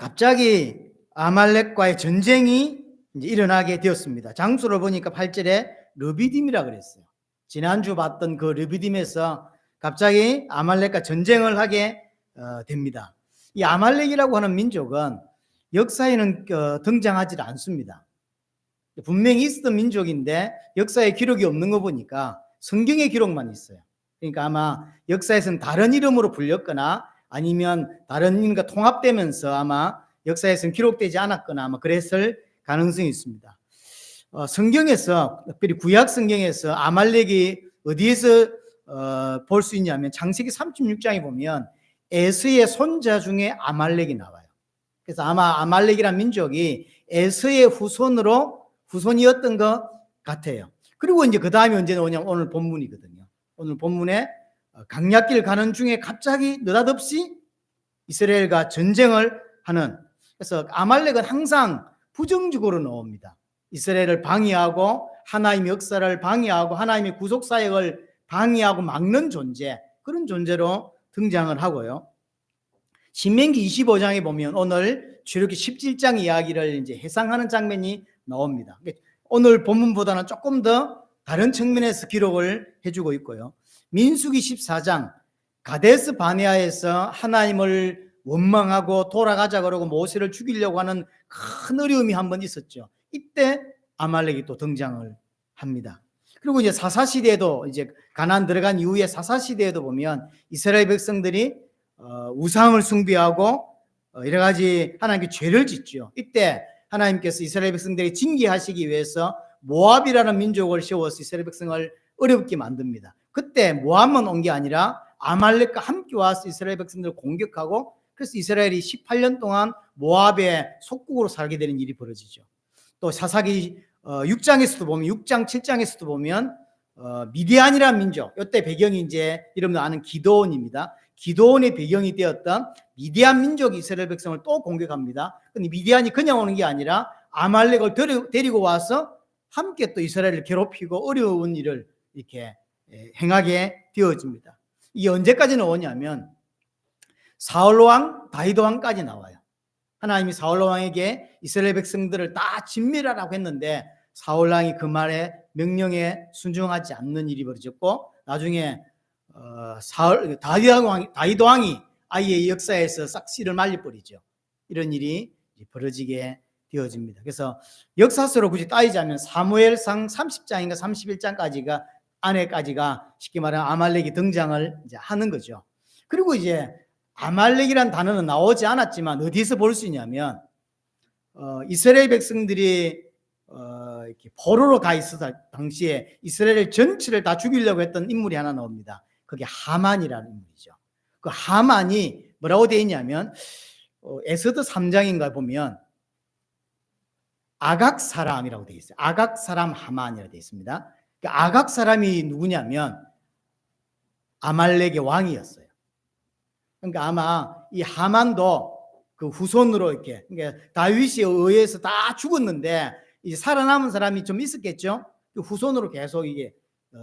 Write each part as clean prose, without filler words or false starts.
갑자기 아말렉과의 전쟁이 이제 일어나게 되었습니다. 장소를 보니까 8절에 르비딤이라 그랬어요. 지난주 봤던 그 르비딤에서 갑자기 아말렉과 전쟁을 하게 됩니다. 이 아말렉이라고 하는 민족은 역사에는 등장하지 않습니다. 분명히 있었던 민족인데 역사에 기록이 없는 거 보니까 성경에 기록만 있어요. 그러니까 아마 역사에서는 다른 이름으로 불렸거나 아니면 다른 이름과 통합되면서 아마 역사에서는 기록되지 않았거나 아마 그랬을 가능성이 있습니다. 성경에서, 특별히 구약 성경에서 아말렉이 어디에서 볼 수 있냐면 창세기 36장에 보면 에서의 손자 중에 아말렉이 나와요. 그래서 아마 아말렉이라는 민족이 에서의 후손이었던 것 같아요. 그리고 이제 그 다음에 언제 나오냐면 오늘 본문이거든요. 오늘 본문에 강약길 가는 중에 갑자기 느닷없이 이스라엘과 전쟁을 하는, 그래서 아말렉은 항상 부정적으로 나옵니다. 이스라엘을 방해하고 하나님의 역사를 방해하고 하나님의 구속 사역을 방해하고 막는 존재, 그런 존재로 등장을 하고요. 신명기 25장에 보면 오늘 출애굽기 17장 이야기를 이제 해상하는 장면이 나옵니다. 오늘 본문보다는 조금 더 다른 측면에서 기록을 해주고 있고요. 민수기 14장 가데스 바네아에서 하나님을 원망하고 돌아가자 그러고 모세를 죽이려고 하는 큰 어려움이 한번 있었죠. 이때 아말렉이 또 등장을 합니다. 그리고 이제 사사시대에도, 이제 가나안 들어간 이후에 사사시대에도 보면 이스라엘 백성들이 우상을 숭배하고 여러 가지 하나님께 죄를 짓죠. 이때 하나님께서 이스라엘 백성들이 징계하시기 위해서 모압이라는 민족을 세워서 이스라엘 백성을 어렵게 만듭니다. 그때 모압만 온 게 아니라 아말렉과 함께 와서 이스라엘 백성들을 공격하고, 그래서 이스라엘이 18년 동안 모압의 속국으로 살게 되는 일이 벌어지죠. 또 사사기 6장에서도 보면, 6장 7장에서도 보면 미디안이라는 민족, 이때 배경이 이제 여러분 아는 기드온입니다. 기드온의 배경이 되었던 미디안 민족이 이스라엘 백성을 또 공격합니다. 근데 미디안이 그냥 오는 게 아니라 아말렉을 데리고 와서 함께 또 이스라엘을 괴롭히고 어려운 일을 이렇게 행하게 되어집니다. 이게 언제까지 나오냐면 사울왕, 다윗왕까지 나와요. 하나님이 사울왕에게 이스라엘 백성들을 다 진멸하라고 했는데 사울왕이 그 말에 명령에 순종하지 않는 일이 벌어졌고, 나중에 다윗왕이 아예 역사에서 싹 씨를 말려버리죠. 이런 일이 벌어지게 되어집니다. 그래서 역사서로 굳이 따지자면 사무엘상 30장인가 31장까지가 안에까지가 쉽게 말하면 아말렉이 등장을 이제 하는 거죠. 그리고 이제 아말렉이란 단어는 나오지 않았지만 어디서 볼 수 있냐면 이스라엘 백성들이 이렇게 포로로 가 있었을 당시에 이스라엘 전체를 다 죽이려고 했던 인물이 하나 나옵니다. 그게 하만이라는 인물이죠. 그 하만이 뭐라고 되어 있냐면 에스더 3장인가 보면 아각 사람이라고 되어 있어요. 아각 사람 하만이라고 되어 있습니다. 그 아각 사람이 누구냐면 아말렉의 왕이었어요. 그러니까 아마 이 하만도 그 후손으로 이렇게, 그러니까 다윗에 의해서 다 죽었는데 이제 살아남은 사람이 좀 있었겠죠. 그 후손으로 계속 이게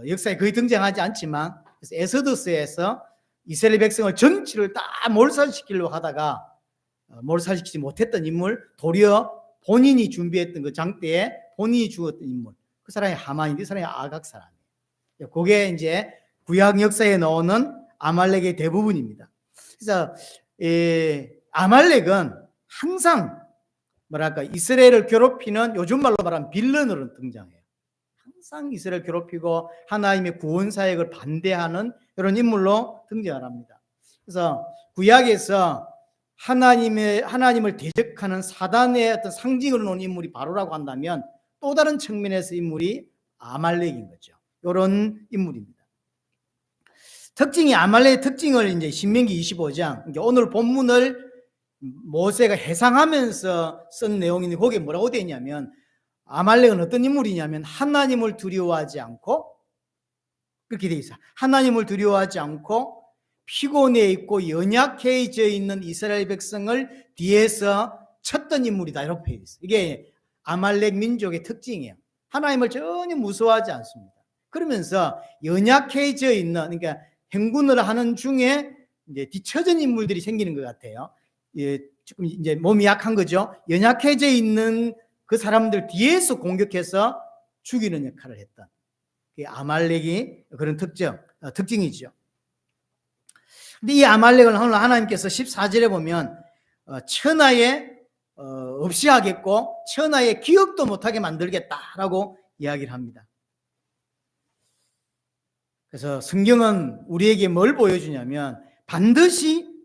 역사에 거의 등장하지 않지만, 그래서 에스더서에서 이스라엘 백성을 전체를 다 몰살시키려고 하다가 몰살시키지 못했던 인물, 도리어 본인이 준비했던 그 장대에 본인이 죽었던 인물, 그 사람이 하만인데 그 사람이 아각 사람이에요. 그게 이제 구약 역사에 나오는 아말렉의 대부분입니다. 그래서 아말렉은 항상 뭐랄까 이스라엘을 괴롭히는, 요즘 말로 말하면 빌런으로 등장해요. 항상 이스라엘을 괴롭히고 하나님의 구원 사역을 반대하는 이런 인물로 등장을 합니다. 그래서 구약에서 하나님을 대적하는 사단의 어떤 상징으로 놓은 인물이 바로라고 한다면 또 다른 측면에서 인물이 아말렉인 거죠. 이런 인물입니다. 아말렉의 특징을 이제 신명기 25장, 오늘 본문을 모세가 해상하면서 쓴 내용인데 거기에 뭐라고 되어 있냐면 아말렉은 어떤 인물이냐면 하나님을 두려워하지 않고, 그렇게 되어 있어요. 하나님을 두려워하지 않고 피곤해 있고 연약해져 있는 이스라엘 백성을 뒤에서 쳤던 인물이다, 이렇게 되어 있어요. 이게 아말렉 민족의 특징이에요. 하나님을 전혀 무서워하지 않습니다. 그러면서 연약해져 있는, 그러니까 행군을 하는 중에 이제 뒤처진 인물들이 생기는 것 같아요. 조금 이제 몸이 약한 거죠. 연약해져 있는 그 사람들 뒤에서 공격해서 죽이는 역할을 했던 아말렉이 그런 특징이죠. 근데 이 아말렉을 오늘 하나님께서 14절에 보면 천하에 없이 하겠고 천하에 기억도 못하게 만들겠다라고 이야기를 합니다. 그래서 성경은 우리에게 뭘 보여주냐면 반드시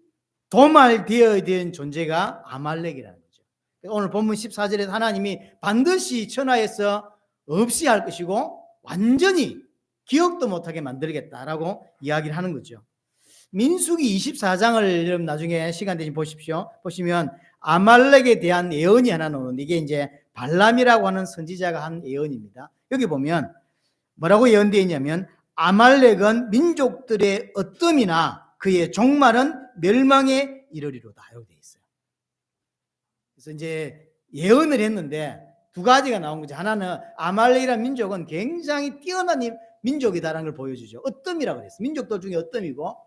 도말되어야 되는 존재가 아말렉이라는 거죠. 오늘 본문 14절에서 하나님이 반드시 천하에서 없이 할 것이고 완전히 기억도 못하게 만들겠다라고 이야기를 하는 거죠. 민수기 24장을 여러분 나중에 시간 되시면 보십시오. 보시면 아말렉에 대한 예언이 하나 나오는데 이게 이제 발람이라고 하는 선지자가 한 예언입니다. 여기 보면 뭐라고 예언되어 있냐면 아말렉은 민족들의 어뜸이나 그의 종말은 멸망에 이르리로다 이렇게 되어 있어요. 그래서 이제 예언을 했는데 두 가지가 나온 거죠. 하나는 아말렉이라는 민족은 굉장히 뛰어난 민족이다라는 걸 보여주죠. 어뜸이라고 그랬어요. 민족들 중에 어뜸이고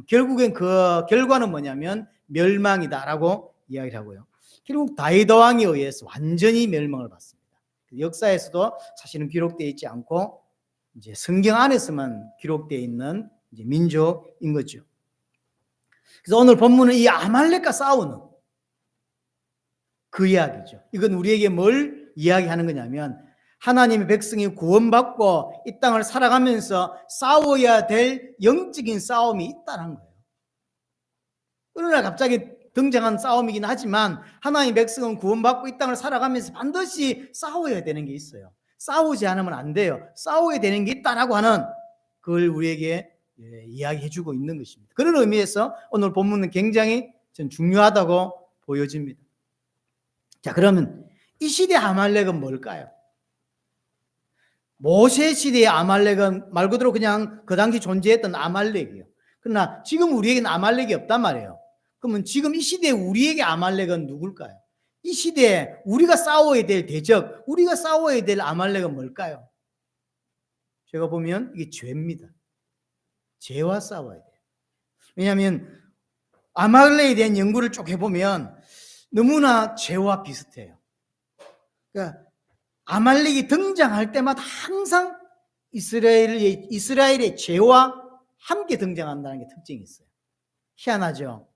결국엔 그 결과는 뭐냐면 멸망이다라고 이야기를 하고요. 결국 다윗 왕에 의해서 완전히 멸망을 받습니다. 역사에서도 사실은 기록되어 있지 않고 이제 성경 안에서만 기록되어 있는 이제 민족인 거죠. 그래서 오늘 본문은 이 아말렉과 싸우는 그 이야기죠. 이건 우리에게 뭘 이야기하는 거냐면 하나님의 백성이 구원받고 이 땅을 살아가면서 싸워야 될 영적인 싸움이 있다는 거예요. 어느 날 갑자기 등장한 싸움이긴 하지만 하나님의 백성은 구원받고 이 땅을 살아가면서 반드시 싸워야 되는 게 있어요. 싸우지 않으면 안 돼요. 싸워야 되는 게 있다라고 하는 그걸 우리에게 이야기해주고 있는 것입니다. 그런 의미에서 오늘 본문은 굉장히 전 중요하다고 보여집니다. 자, 그러면 이 시대 아말렉은 뭘까요? 모세 시대의 아말렉은 말 그대로 그냥 그 당시 존재했던 아말렉이에요. 그러나 지금 우리에게는 아말렉이 없단 말이에요. 그러면 지금 이 시대에 우리에게 아말렉은 누굴까요? 이 시대에 우리가 싸워야 될 대적, 우리가 싸워야 될 아말렉은 뭘까요? 제가 보면 이게 죄입니다. 죄와 싸워야 돼요. 왜냐하면 아말렉에 대한 연구를 쭉 해보면 너무나 죄와 비슷해요. 그러니까 아말렉이 등장할 때마다 항상 이스라엘의 죄와 함께 등장한다는 게 특징이 있어요. 희한하죠?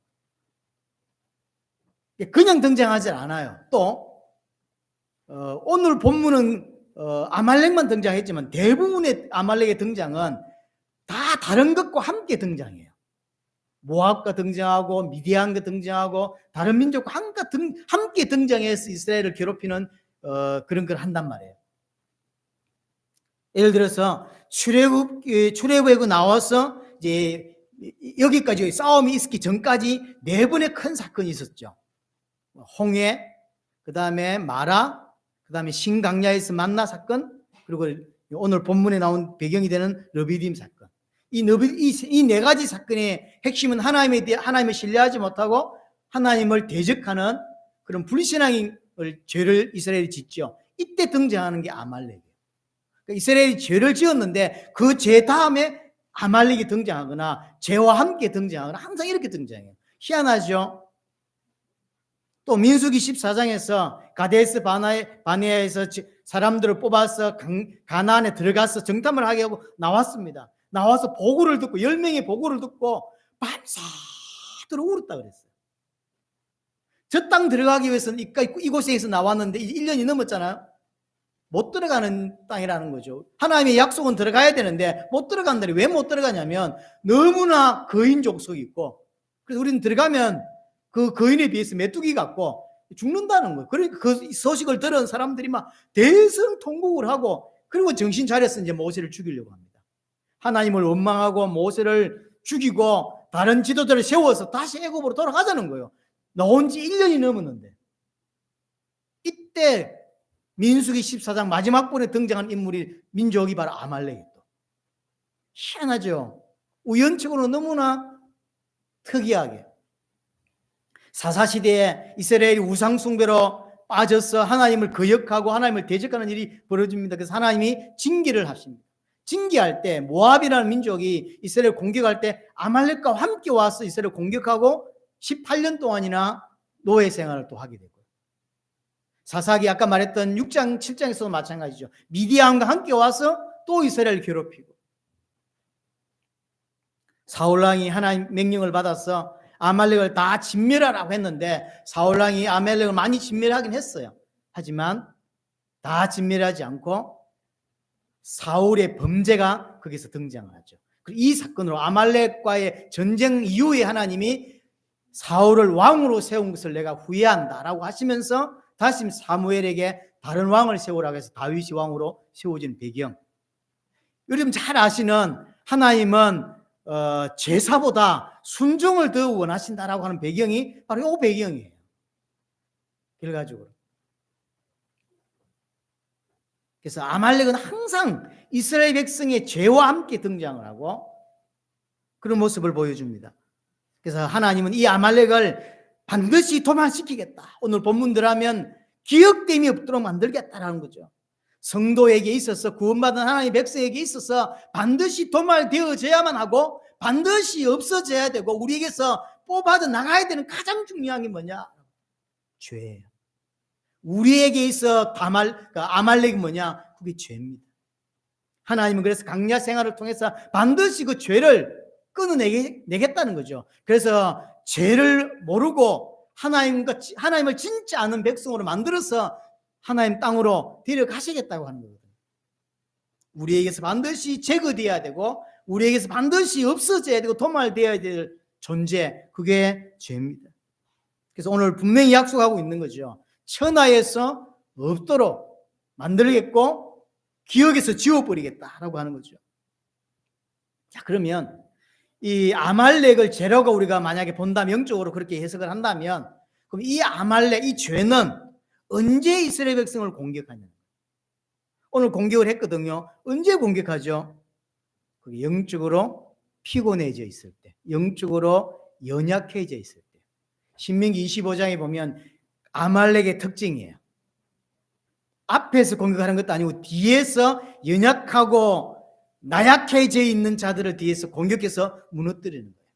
그냥 등장하지 않아요. 또 오늘 본문은 아말렉만 등장했지만 대부분의 아말렉의 등장은 다 다른 것과 함께 등장해요. 모압과 등장하고 미디안과 등장하고 다른 민족과 함께 등장해서 이스라엘을 괴롭히는 그런 걸 한단 말이에요. 예를 들어서 출애굽에 나와서 이제 여기까지 싸움이 있기 전까지 4번의 큰 사건이 있었죠. 홍해, 그 다음에 마라, 그 다음에 신강야에서 만나 사건, 그리고 오늘 본문에 나온 배경이 되는 르비딤 사건. 이 4가지 사건의 핵심은 하나님을 신뢰하지 못하고 하나님을 대적하는 그런 불신앙의 죄를 이스라엘이 짓죠. 이때 등장하는 게 아말렉이에요. 그러니까 이스라엘이 죄를 지었는데 그 죄 다음에 아말렉이 등장하거나 죄와 함께 등장하거나 항상 이렇게 등장해요. 희한하죠? 또 민수기 14장에서 가데스 바네아에서 사람들을 뽑아서 가나안에 들어가서 정탐을 하게 하고 나왔습니다. 나와서 보고를 듣고 10명의 보고를 듣고 밤새도록 울었다 그랬어요. 저 땅 들어가기 위해서는 이곳에서 나왔는데 1년이 넘었잖아요. 못 들어가는 땅이라는 거죠. 하나님의 약속은 들어가야 되는데 못 들어간다니 왜 못 들어가냐면 너무나 거인 족속이 있고 그래서 우리는 들어가면 그 거인에 비해서 메뚜기 같고 죽는다는 거예요. 그러니까 그 소식을 들은 사람들이 막 대성통곡을 하고 그리고 정신 차려서 이제 모세를 죽이려고 합니다. 하나님을 원망하고 모세를 죽이고 다른 지도자를 세워서 다시 애굽으로 돌아가자는 거예요. 나온 지 1년이 넘었는데 이때 민수기 14장 마지막 번에 등장한 인물이 민족이 바로 아말렉이다. 희한하죠. 우연적으로 너무나 특이하게 사사시대에 이스라엘이 우상숭배로 빠져서 하나님을 거역하고 하나님을 대적하는 일이 벌어집니다. 그래서 하나님이 징계를 하십니다. 징계할 때 모압이라는 민족이 이스라엘 공격할 때 아말렉과 함께 와서 이스라엘 공격하고 18년 동안이나 노예 생활을 또 하게 되고, 사사기 아까 말했던 6장 7장에서도 마찬가지죠. 미디안과 함께 와서 또 이스라엘을 괴롭히고, 사울왕이 하나님 명령을 받아서 아말렉을 다 진멸하라고 했는데 사울왕이 아말렉을 많이 진멸하긴 했어요. 하지만 다 진멸하지 않고 사울의 범죄가 거기서 등장을 하죠. 이 사건으로 아말렉과의 전쟁 이후에 하나님이 사울을 왕으로 세운 것을 내가 후회한다라고 하시면서 다시 사무엘에게 다른 왕을 세우라고 해서 다윗이 왕으로 세워진 배경. 여러분 잘 아시는 하나님은 제사보다 순종을 더 원하신다라고 하는 배경이 바로 이 배경이에요. 결과적으로. 그래서 아말렉은 항상 이스라엘 백성의 죄와 함께 등장을 하고 그런 모습을 보여줍니다. 그래서 하나님은 이 아말렉을 반드시 도망시키겠다. 오늘 본문들 하면 기억됨이 없도록 만들겠다라는 거죠. 성도에게 있어서 구원받은 하나님의 백성에게 있어서 반드시 도말되어져야만 하고 반드시 없어져야 되고 우리에게서 뽑아져 나가야 되는 가장 중요한 게 뭐냐? 죄예요. 우리에게 있어 아말렉이 뭐냐? 그게 죄입니다. 하나님은 그래서 강야 생활을 통해서 반드시 그 죄를 끊어내겠다는 거죠. 그래서 죄를 모르고 하나님을 진짜 아는 백성으로 만들어서 하나님 땅으로 데려가시겠다고 하는 거거든요. 우리에게서 반드시 제거되어야 되고 우리에게서 반드시 없어져야 되고 도말되어야 될 존재, 그게 죄입니다. 그래서 오늘 분명히 약속하고 있는 거죠. 천하에서 없도록 만들겠고 기억에서 지워버리겠다라고 하는 거죠. 자, 그러면 이 아말렉을 죄라고 우리가 만약에 본다면, 영적으로 그렇게 해석을 한다면, 그럼 이 아말렉, 이 죄는 언제 이스라엘 백성을 공격하냐? 오늘 공격을 했거든요. 언제 공격하죠? 그게 영적으로 피곤해져 있을 때, 영적으로 연약해져 있을 때. 신명기 25장에 보면 아말렉의 특징이에요. 앞에서 공격하는 것도 아니고 뒤에서 연약하고 나약해져 있는 자들을 뒤에서 공격해서 무너뜨리는 거예요.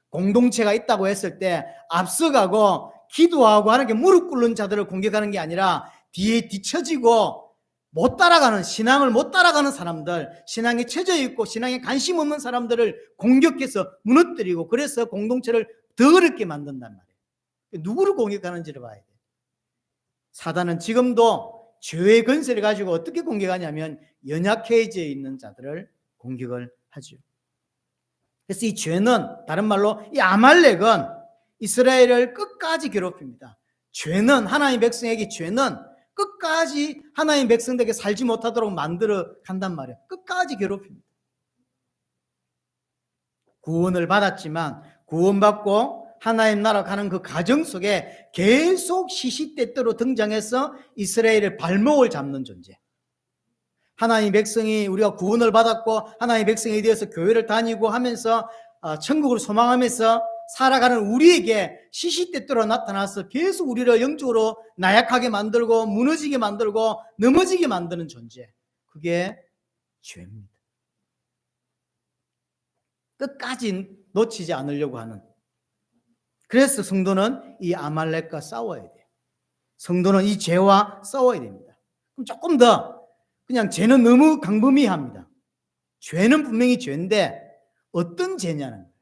공동체가 있다고 했을 때 앞서가고 기도하고 하나님께 무릎 꿇는 자들을 공격하는 게 아니라 뒤에 뒤처지고 못 따라가는, 신앙을 못 따라가는 사람들, 신앙에 처져 있고 신앙에 관심 없는 사람들을 공격해서 무너뜨리고, 그래서 공동체를 더 어렵게 만든단 말이에요. 누구를 공격하는지를 봐야 돼요. 사단은 지금도 죄의 근세를 가지고 어떻게 공격하냐면 연약해져 있는 자들을 공격을 하죠. 그래서 이 죄는, 다른 말로 이 아말렉은 이스라엘을 끝까지 괴롭힙니다. 죄는, 하나님의 백성에게 죄는 끝까지 하나님의 백성들에게 살지 못하도록 만들어 간단 말이에요. 끝까지 괴롭힙니다. 구원을 받았지만 구원받고 하나님 나라 가는 그 과정 속에 계속 시시때때로 등장해서 이스라엘의 발목을 잡는 존재. 하나님의 백성이, 우리가 구원을 받았고 하나님의 백성에 대해서 교회를 다니고 하면서 천국을 소망하면서 살아가는 우리에게 시시때때로 나타나서 계속 우리를 영적으로 나약하게 만들고 무너지게 만들고 넘어지게 만드는 존재, 그게 죄입니다. 끝까지 놓치지 않으려고 하는. 그래서 성도는 이 아말렉과 싸워야 돼요. 성도는 이 죄와 싸워야 됩니다. 그럼 조금 더, 그냥 죄는 너무 광범위합니다. 죄는 분명히 죄인데 어떤 죄냐는 거예요.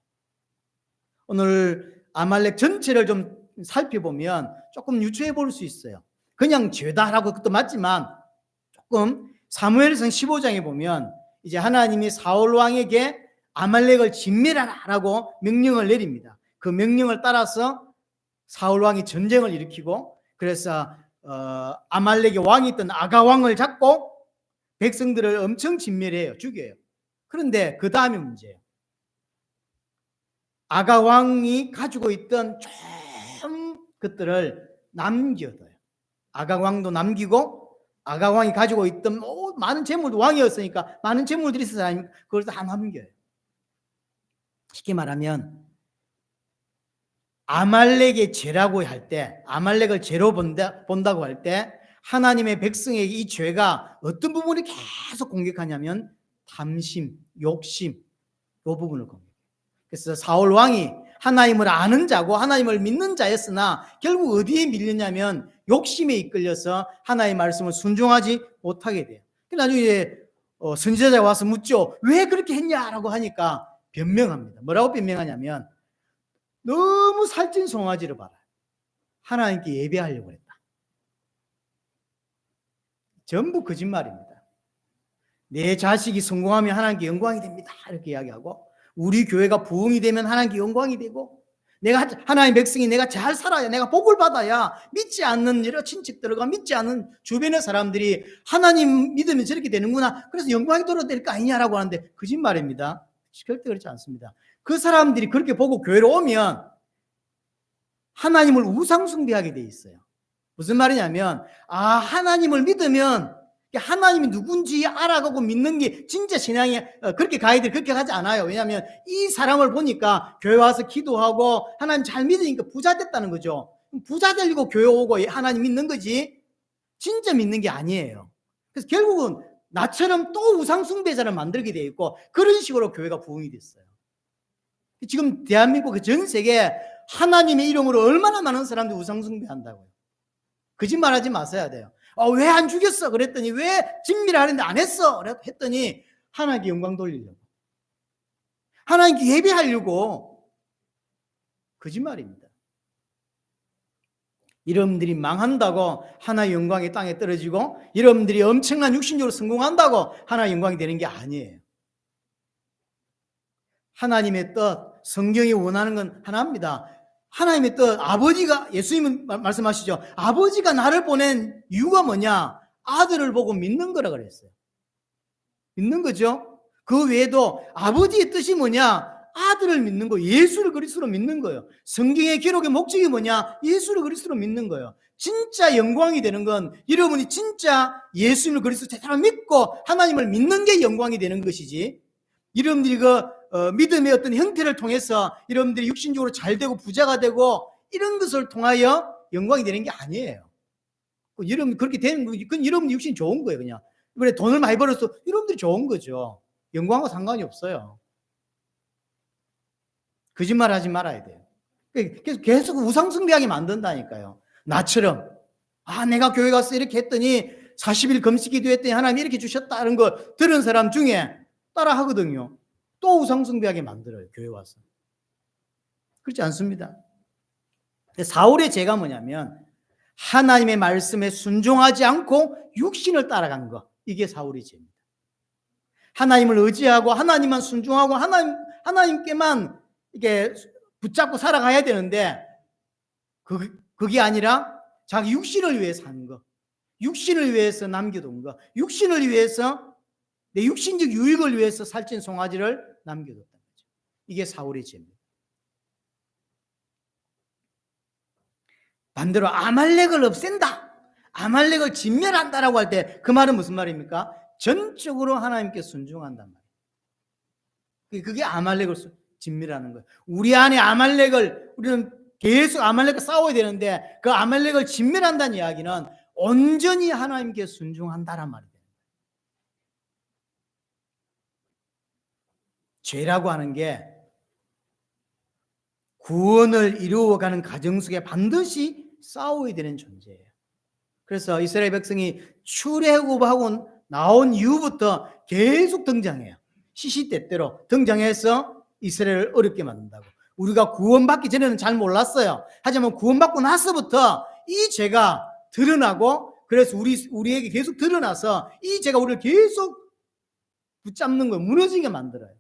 오늘 아말렉 전체를 좀 살펴보면 조금 유추해 볼 수 있어요. 그냥 죄다라고 그것도 맞지만 조금 사무엘상 15장에 보면 이제 하나님이 사울 왕에게 아말렉을 진멸하라고 명령을 내립니다. 그 명령을 따라서 사울 왕이 전쟁을 일으키고, 그래서 아말렉의 왕이 있던 아가 왕을 잡고 백성들을 엄청 진멸해요. 죽여요. 그런데 그 다음이 문제예요. 아가 왕이 가지고 있던 좀 것들을 남겨둬요. 아가 왕도 남기고, 아가 왕이 가지고 있던 많은 재물도, 왕이었으니까 많은 재물들이 있어서 아닙니까? 그걸 다 남겨요. 쉽게 말하면 아말렉의 죄라고 할 때, 아말렉을 죄로 본다고 할 때 하나님의 백성에게 이 죄가 어떤 부분을 계속 공격하냐면 탐심, 욕심, 이 부분을 공격해요. 그래서 사울 왕이 하나님을 아는 자고 하나님을 믿는 자였으나 결국 어디에 밀렸냐면 욕심에 이끌려서 하나님의 말씀을 순종하지 못하게 돼요. 나중에 선지자가 와서 묻죠. 왜 그렇게 했냐라고 하니까 변명합니다. 뭐라고 변명하냐면 너무 살찐 송아지를 봐라. 하나님께 예배하려고 했다. 전부 거짓말입니다. 내 자식이 성공하면 하나님께 영광이 됩니다. 이렇게 이야기하고 우리 교회가 부흥이 되면 하나님께 영광이 되고 내가 하나님의 백성이 내가 잘 살아야 내가 복을 받아야 믿지 않는 여러 친척들과 믿지 않는 주변의 사람들이 하나님 믿으면 저렇게 되는구나. 그래서 영광이 돌아될 거 아니냐라고 하는데 거짓말입니다. 절대 그렇지 않습니다. 그 사람들이 그렇게 보고 교회로 오면 하나님을 우상 숭배하게 돼 있어요. 무슨 말이냐면 하나님을 믿으면 하나님이 누군지 알아가고 믿는 게 진짜 신앙이 그렇게 가이들 그렇게 하지 않아요. 왜냐하면 이 사람을 보니까 교회 와서 기도하고 하나님 잘 믿으니까 부자 됐다는 거죠. 부자 되려고 교회 오고 하나님 믿는 거지 진짜 믿는 게 아니에요. 그래서 결국은 나처럼 또 우상 숭배자를 만들게 돼 있고 그런 식으로 교회가 부흥이 됐어요. 지금 대한민국 전 세계 하나님의 이름으로 얼마나 많은 사람들이 우상 숭배한다고요. 거짓말하지 마셔야 돼요. 왜 안 죽였어? 그랬더니 왜 진미를 하는데 안 했어? 했더니 하나님께 영광 돌리려고. 하나님께 예배하려고. 거짓말입니다. 여러분들이 망한다고 하나의 영광이 땅에 떨어지고 여러분들이 엄청난 육신적으로 성공한다고 하나의 영광이 되는 게 아니에요. 하나님의 뜻, 성경이 원하는 건 하나입니다. 하나님의 뜻, 아버지가, 예수님은 말씀하시죠. 아버지가 나를 보낸 이유가 뭐냐? 아들을 보고 믿는 거라 그랬어요. 믿는 거죠. 그 외에도 아버지의 뜻이 뭐냐? 아들을 믿는 거, 예수를 그리스도로 믿는 거예요. 성경의 기록의 목적이 뭐냐? 예수를 그리스도로 믿는 거예요. 진짜 영광이 되는 건 여러분이 진짜 예수님을 그리스도 제대로 믿고 하나님을 믿는 게 영광이 되는 것이지. 여러분들이 믿음의 어떤 형태를 통해서 여러분들이 육신적으로 잘 되고 부자가 되고 이런 것을 통하여 영광이 되는 게 아니에요. 여러분 그렇게 되는 거, 그건 여러분 육신이 좋은 거예요. 그냥 그래 돈을 많이 벌어서 여러분들이 좋은 거죠. 영광과 상관이 없어요. 거짓말하지 말아야 돼요. 계속 우상숭배하게 만든다니까요. 나처럼 내가 교회 가서 이렇게 했더니 40일 금식 기도했더니 하나님이 이렇게 주셨다는 거 들은 사람 중에 따라 하거든요. 또 우상숭배하게 만들어요. 교회 와서. 그렇지 않습니다. 사울의 죄가 뭐냐면 하나님의 말씀에 순종하지 않고 육신을 따라간 거. 이게 사울의 죄입니다. 하나님을 의지하고 하나님만 순종하고 하나님께만 이렇게 붙잡고 살아가야 되는데 그게 아니라 자기 육신을 위해서 하는 거. 육신을 위해서 남겨둔 거. 육신을 위해서 내 육신적 유익을 위해서 살찐 송아지를 남겨뒀다는 거죠. 이게 사울의 죄입니다. 반대로 아말렉을 없앤다, 아말렉을 진멸한다라고 할 때 그 말은 무슨 말입니까? 전적으로 하나님께 순종한단 말이에요. 그게 아말렉을 진멸하는 거예요. 우리 안에 우리는 계속 아말렉과 싸워야 되는데 그 아말렉을 진멸한다는 이야기는 온전히 하나님께 순종한다란 말이에요. 죄라고 하는 게 구원을 이루어가는 과정 속에 반드시 싸워야 되는 존재예요. 그래서 이스라엘 백성이 출애굽하고 나온 이후부터 계속 등장해요. 시시때때로 등장해서 이스라엘을 어렵게 만든다고. 우리가 구원받기 전에는 잘 몰랐어요. 하지만 구원받고 나서부터 이 죄가 드러나고 그래서 우리에게 계속 드러나서 이 죄가 우리를 계속 붙잡는 거 무너지게 만들어요.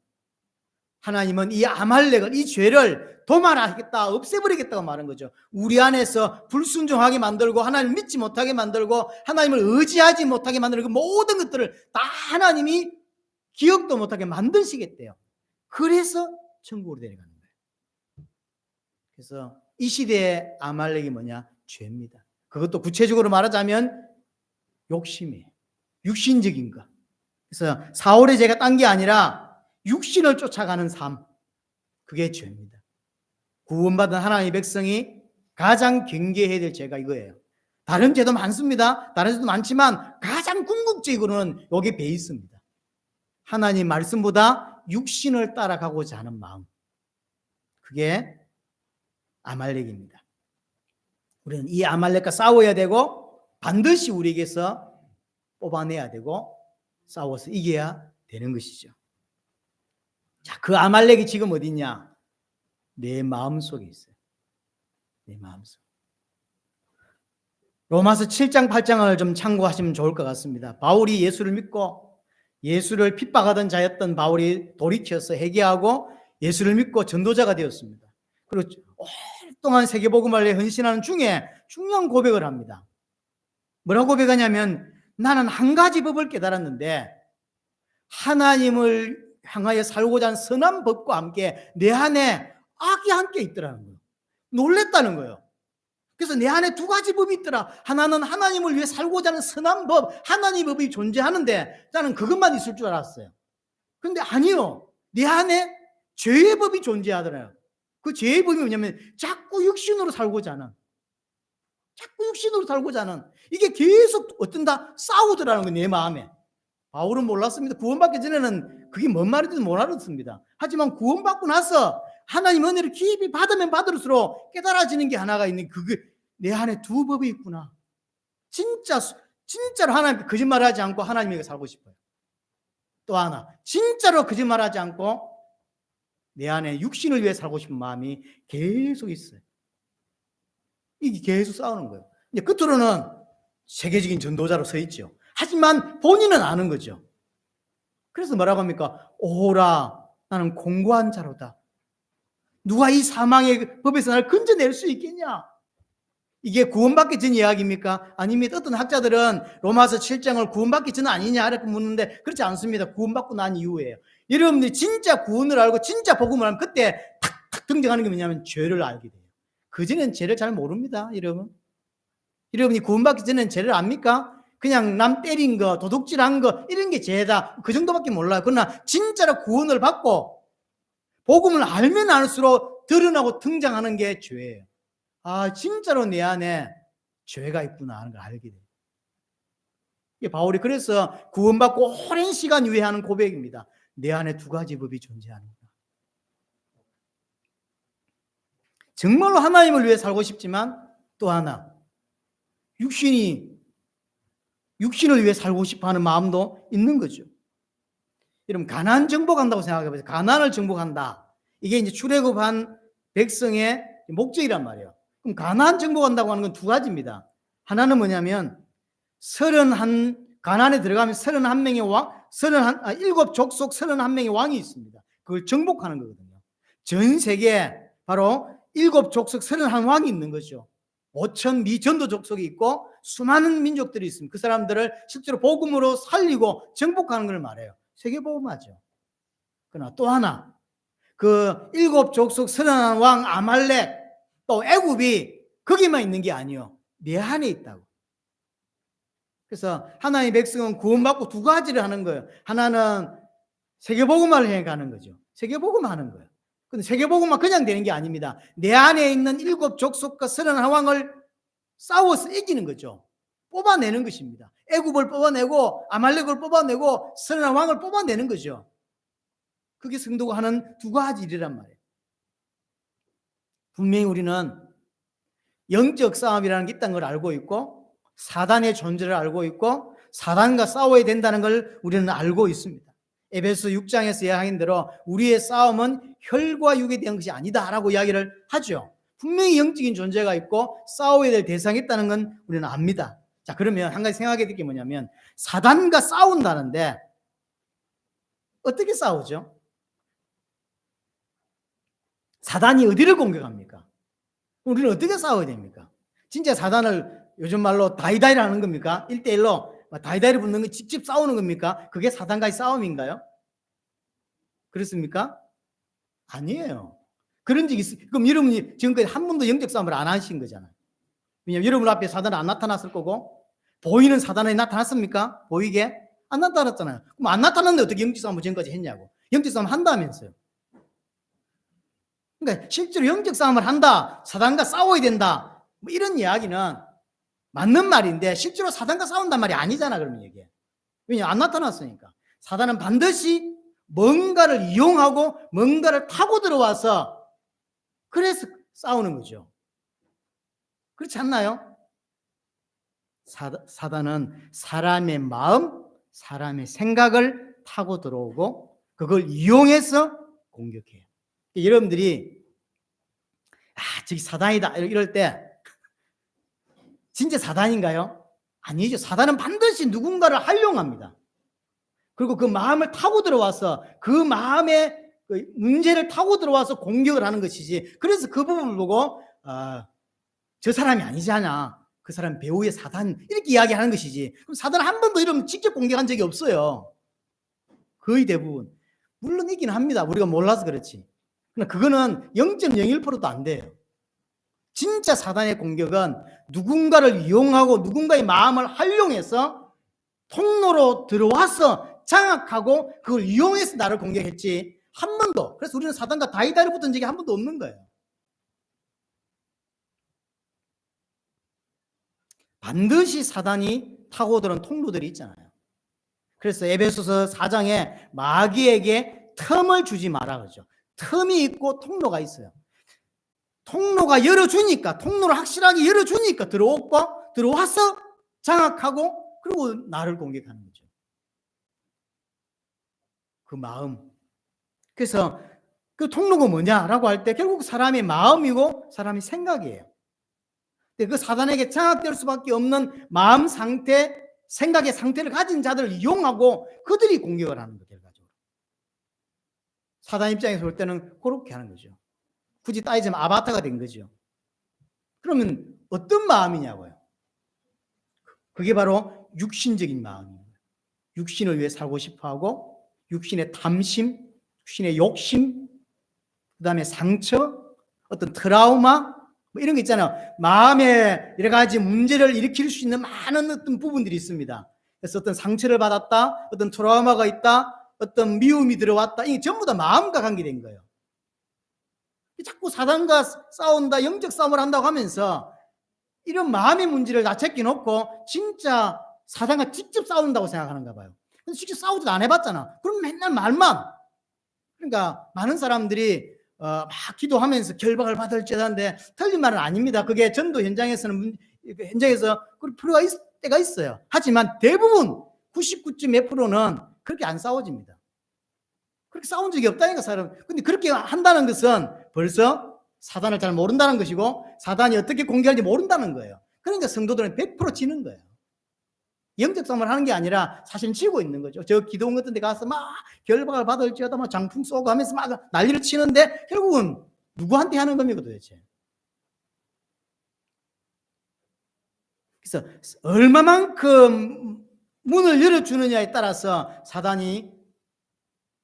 하나님은 이 아말렉을, 이 죄를 도말하겠다, 없애버리겠다고 말한 거죠. 우리 안에서 불순종하게 만들고 하나님을 믿지 못하게 만들고 하나님을 의지하지 못하게 만들고 모든 것들을 다 하나님이 기억도 못하게 만드시겠대요. 그래서 천국으로 데려가는 거예요. 그래서 이 시대의 아말렉이 뭐냐? 죄입니다. 그것도 구체적으로 말하자면 욕심이에요. 육신적인 것. 그래서 사울의 죄가 딴 게 아니라 육신을 쫓아가는 삶, 그게 죄입니다. 구원받은 하나님의 백성이 가장 경계해야 될 죄가 이거예요. 다른 죄도 많습니다. 다른 죄도 많지만 가장 궁극적으로는 여기 베이스입니다. 하나님 말씀보다 육신을 따라가고자 하는 마음, 그게 아말렉입니다. 우리는 이 아말렉과 싸워야 되고 반드시 우리에게서 뽑아내야 되고 싸워서 이겨야 되는 것이죠. 자, 그 아말렉이 지금 어디 있냐? 내 마음속에 있어요. 내 마음속. 로마서 7장 8장을 좀 참고하시면 좋을 것 같습니다. 바울이 예수를 믿고 예수를 핍박하던 자였던 바울이 돌이켜서 회개하고 예수를 믿고 전도자가 되었습니다. 그리고 오랫동안 세계복음을 위해 헌신하는 중에 중요한 고백을 합니다. 뭐라고 고백하냐면 나는 한 가지 법을 깨달았는데 하나님을 향하여 살고자 하는 선한 법과 함께 내 안에 악이 함께 있더라는 거예요. 놀랬다는 거예요. 그래서 내 안에 두 가지 법이 있더라. 하나는 하나님을 위해 살고자 하는 선한 법, 하나님의 법이 존재하는데 나는 그것만 있을 줄 알았어요. 그런데 아니요. 내 안에 죄의 법이 존재하더라요. 그 죄의 법이 뭐냐면 자꾸 육신으로 살고자 하는, 이게 계속 어떤다 싸우더라는 거예요. 내 마음에. 바울은 몰랐습니다. 구원받기 전에는 그게 뭔 말인지 못 알았습니다. 하지만 구원받고 나서 하나님 은혜를 깊이 받으면 받을수록 깨달아지는 게 하나가 있는, 그게 내 안에 두 법이 있구나. 진짜로 하나님께 거짓말하지 않고 하나님에게 살고 싶어요. 또 하나, 진짜로 거짓말하지 않고 내 안에 육신을 위해 살고 싶은 마음이 계속 있어요. 이게 계속 싸우는 거예요. 이제 끝으로는 세계적인 전도자로 서 있죠. 하지만 본인은 아는 거죠. 그래서 뭐라고 합니까? 오라, 나는 공고한 자로다. 누가 이 사망의 법에서 나를 건져낼 수 있겠냐? 이게 구원받기 전 이야기입니까? 아닙니다. 어떤 학자들은 로마서 7장을 구원받기 전 아니냐 이렇게 묻는데 그렇지 않습니다. 구원받고 난 이후에요. 여러분들이 진짜 구원을 알고 진짜 복음을 하면 그때 탁탁 등장하는 게 뭐냐면 죄를 알게 돼요. 그전엔 죄를 잘 모릅니다. 여러분이 구원받기 전엔 죄를 압니까? 그냥 남 때린 거, 도둑질한 거 이런 게 죄다. 그 정도밖에 몰라요. 그러나 진짜로 구원을 받고 복음을 알면 알수록 드러나고 등장하는 게 죄예요. 아, 진짜로 내 안에 죄가 있구나 하는 걸 알게 돼요. 이게 바울이 그래서 구원받고 오랜 시간 유예하는 고백입니다. 내 안에 두 가지 법이 존재하는구나. 정말로 하나님을 위해 살고 싶지만 또 하나, 육신을 위해 살고 싶어하는 마음도 있는 거죠. 여러분, 가나안 정복한다고 생각해보세요. 가나안을 정복한다. 이게 이제 출애굽한 백성의 목적이란 말이에요. 그럼 가나안 정복한다고 하는 건 두 가지입니다. 하나는 뭐냐면 가나안에 들어가면 31명의 왕, 7족속 31명의 왕이 있습니다. 그걸 정복하는 거거든요. 전 세계에 바로 7족속 31왕이 있는 거죠. 5천 미전도 족속이 있고 수많은 민족들이 있습니다. 그 사람들을 실제로 복음으로 살리고 정복하는 걸 말해요. 세계복음화죠. 그러나 또 하나, 그 7족속 31왕 아말렉 또 애굽이 거기만 있는 게 아니에요. 내 안에 있다고. 그래서 하나님의 백성은 구원받고 두 가지를 하는 거예요. 하나는 세계복음화를 해가는 거죠. 세계복음 하는 거예요. 근데 세계복음화 그냥 되는 게 아닙니다. 내 안에 있는 7족속과 31왕을 싸워서 이기는 거죠. 뽑아내는 것입니다. 애굽을 뽑아내고 아말렉을 뽑아내고 31왕을 뽑아내는 거죠. 그게 성도가 하는 두 가지 일이란 말이에요. 분명히 우리는 영적 싸움이라는 게 있다는 걸 알고 있고 사단의 존재를 알고 있고 사단과 싸워야 된다는 걸 우리는 알고 있습니다. 에베소 6장에서 이야기한 대로 우리의 싸움은 혈과 육에 대한 것이 아니다라고 이야기를 하죠. 분명히 영적인 존재가 있고 싸워야 될 대상이 있다는 건 우리는 압니다. 자, 그러면 한 가지 생각해야 될 게 뭐냐면 사단과 싸운다는데 어떻게 싸우죠? 사단이 어디를 공격합니까? 우리는 어떻게 싸워야 됩니까? 진짜 사단을 요즘 말로 다이다이라는 겁니까? 1대1로 다이다이를 붙는 거 직접 싸우는 겁니까? 그게 사단과의 싸움인가요? 그렇습니까? 아니에요. 그런 적이 있어요. 그럼 여러분이 지금까지 한 번도 영적 싸움을 안 하신 거잖아요. 왜냐하면 여러분 앞에 사단은 안 나타났을 거고 보이는 사단이 나타났습니까? 보이게? 안 나타났잖아요. 그럼 안 나타났는데 어떻게 영적 싸움을 지금까지 했냐고. 영적 싸움 한다면서요. 그러니까 실제로 영적 싸움을 한다, 사단과 싸워야 된다, 뭐 이런 이야기는 맞는 말인데 실제로 사단과 싸운단 말이 아니잖아. 그러면 이게 왜냐 안 나타났으니까. 사단은 반드시 뭔가를 이용하고 뭔가를 타고 들어와서 그래서 싸우는 거죠. 그렇지 않나요? 사단은 사람의 마음, 사람의 생각을 타고 들어오고 그걸 이용해서 공격해요. 여러분들이 저기 사단이다 이럴 때 진짜 사단인가요? 아니죠. 사단은 반드시 누군가를 활용합니다. 그리고 그 마음을 타고 들어와서 그 마음의 문제를 타고 들어와서 공격을 하는 것이지. 그래서 그 부분을 보고 저 사람이 아니잖아. 그 사람 배우의 사단 이렇게 이야기하는 것이지. 그럼 사단은 한 번도 이러면 직접 공격한 적이 없어요. 거의 대부분. 물론 있긴 합니다. 우리가 몰라서 그렇지. 그러나 그거는 0.01%도 안 돼요. 진짜 사단의 공격은 누군가를 이용하고 누군가의 마음을 활용해서 통로로 들어와서 장악하고 그걸 이용해서 나를 공격했지 한 번도. 그래서 우리는 사단과 다이다리 붙은 적이 한 번도 없는 거예요. 반드시 사단이 타고 들은 통로들이 있잖아요. 그래서 에베소서 4장에 마귀에게 틈을 주지 마라 그러죠. 틈이 있고 통로가 있어요. 통로가 열어주니까, 통로를 확실하게 열어주니까 들어와서 장악하고 그리고 나를 공격하는 거죠. 그 마음. 그래서 그 통로가 뭐냐라고 할 때 결국 사람의 마음이고 사람의 생각이에요. 근데 그 사단에게 장악될 수밖에 없는 마음 상태, 생각의 상태를 가진 자들을 이용하고 그들이 공격을 하는 거죠. 결과적으로. 사단 입장에서 볼 때는 그렇게 하는 거죠. 굳이 따지자면 아바타가 된 거죠. 그러면 어떤 마음이냐고요. 그게 바로 육신적인 마음이에요. 육신을 위해 살고 싶어하고 육신의 탐심, 육신의 욕심, 그 다음에 상처, 어떤 트라우마 뭐 이런 거 있잖아요. 마음에 여러 가지 문제를 일으킬 수 있는 많은 어떤 부분들이 있습니다. 그래서 어떤 상처를 받았다, 어떤 트라우마가 있다, 어떤 미움이 들어왔다. 이게 전부 다 마음과 관계된 거예요. 자꾸 사단과 싸운다, 영적 싸움을 한다고 하면서 이런 마음의 문제를 다 제껴놓고 진짜 사단과 직접 싸운다고 생각하는가 봐요. 근데 직접 싸우지도 안 해봤잖아. 그럼 맨날 말만. 그러니까 많은 사람들이 막 기도하면서 결박을 받을지라는데 틀린 말은 아닙니다. 그게 전도 현장에서는 현장에서 필요가 있을 때가 있어요. 하지만 대부분 99. 몇 프로는 그렇게 안 싸워집니다. 그렇게 싸운 적이 없다니까 사람. 근데 그렇게 한다는 것은 벌써 사단을 잘 모른다는 것이고 사단이 어떻게 공격할지 모른다는 거예요. 그러니까 성도들은 100% 지는 거예요. 영적 싸움을 하는 게 아니라 사실은 지고 있는 거죠. 저 기도원 같은 데 가서 막 결박을 받을지어다 막 장풍 쏘고 하면서 막 난리를 치는데 결국은 누구한테 하는 겁니까 도대체. 그래서 얼마만큼 문을 열어주느냐에 따라서 사단이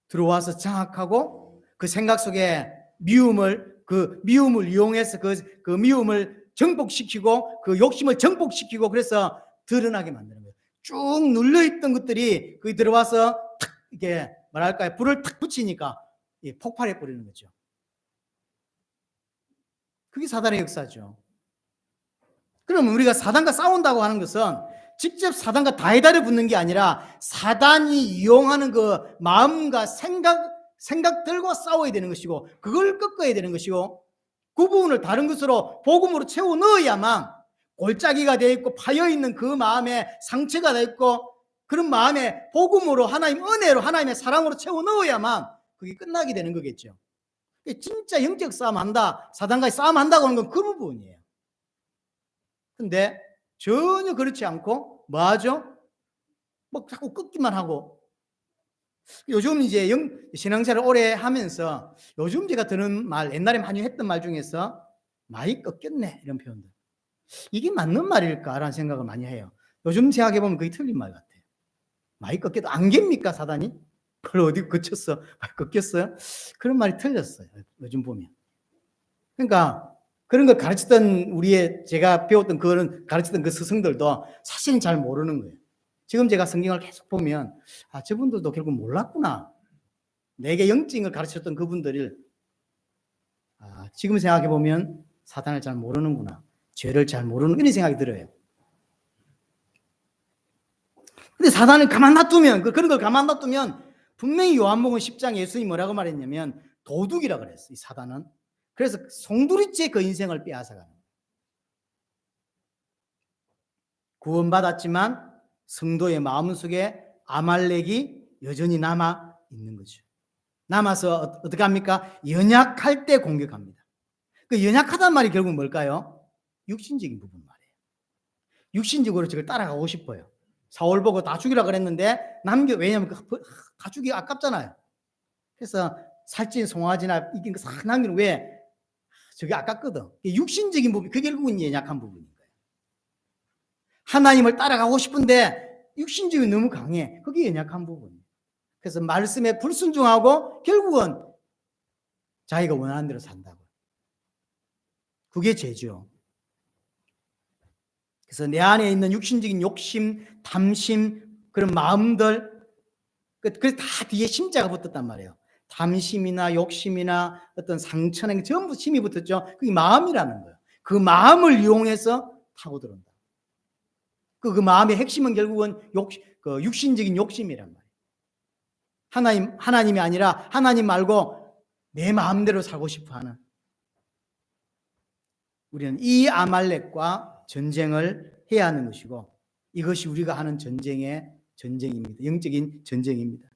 들어와서 장악하고 그 생각 속에 그 미움을 이용해서 그 미움을 정복시키고 그 욕심을 정복시키고 그래서 드러나게 만드는 거예요. 쭉 눌려있던 것들이 거기 들어와서 탁 이게 뭐랄까요, 불을 탁 붙이니까 폭발해 버리는 거죠. 그게 사단의 역사죠. 그러면 우리가 사단과 싸운다고 하는 것은 직접 사단과 다이다리 붙는 게 아니라 사단이 이용하는 그 마음과 생각들과 싸워야 되는 것이고 그걸 꺾어야 되는 것이고 그 부분을 다른 것으로 복음으로 채워 넣어야만 골짜기가 되어 있고 파여있는 그 마음에 상처가 되어 있고 그런 마음에 복음으로 하나님 은혜로 하나님의 사랑으로 채워 넣어야만 그게 끝나게 되는 거겠죠. 진짜 영적 싸움한다, 사단과 싸움한다고 하는 건 그 부분이에요. 근데 전혀 그렇지 않고 뭐 하죠? 뭐 자꾸 꺾기만 하고. 요즘 이제 신앙생활을 오래 하면서 요즘 제가 듣는 말, 옛날에 많이 했던 말 중에서 많이 꺾였네 이런 표현들. 이게 맞는 말일까라는 생각을 많이 해요. 요즘 생각해보면 그게 틀린 말 같아요. 많이 꺾여도 안개입니까 사단이? 그걸 어디 그쳤어? 많이 꺾였어요? 그런 말이 틀렸어요. 요즘 보면. 그러니까 그런 걸 가르치던 제가 배웠던 그거는 가르치던 그 스승들도 사실은 잘 모르는 거예요. 지금 제가 성경을 계속 보면 저분들도 결국 몰랐구나. 내게 영적을 가르쳤던 그분들을 지금 생각해 보면 사단을 잘 모르는구나. 죄를 잘 모르는 이런 생각이 들어요. 근데 사단을 가만 놔두면 그런 걸 가만 놔두면 분명히 요한복음 10장 예수님이 뭐라고 말했냐면 도둑이라 그랬어요. 이 사단은. 그래서 송두리째 그 인생을 빼앗아가는 거예요. 구원받았지만 성도의 마음속에 아말렉이 여전히 남아 있는 거죠. 남아서 어떻게 합니까? 연약할 때 공격합니다. 그 연약하단 말이 결국 뭘까요? 육신적인 부분 말이에요. 육신적으로 저걸 따라가고 싶어요. 사울 보고 다 죽이라 그랬는데 왜냐하면 다 죽이 아깝잖아요. 그래서 살찐 송아지나 이긴 거 싹 남기는 왜? 저게 아깝거든. 육신적인 부분, 그게 결국은 연약한 부분인 거예요. 하나님을 따라가고 싶은데 육신적이 너무 강해. 그게 연약한 부분이에요. 그래서 말씀에 불순종하고 결국은 자기가 원하는 대로 산다고. 그게 죄죠. 그래서 내 안에 있는 육신적인 욕심, 탐심, 그런 마음들, 그게 다 뒤에 심자가 붙었단 말이에요. 탐심이나 욕심이나 어떤 상처나 전부 심이 붙었죠. 그게 마음이라는 거예요. 그 마음을 이용해서 타고 들어온다. 그 마음의 핵심은 결국은 육신적인 욕심이란 말이에요. 하나님이 아니라 하나님 말고 내 마음대로 살고 싶어 하는. 우리는 이 아말렉과 전쟁을 해야 하는 것이고 이것이 우리가 하는 전쟁입니다. 영적인 전쟁입니다.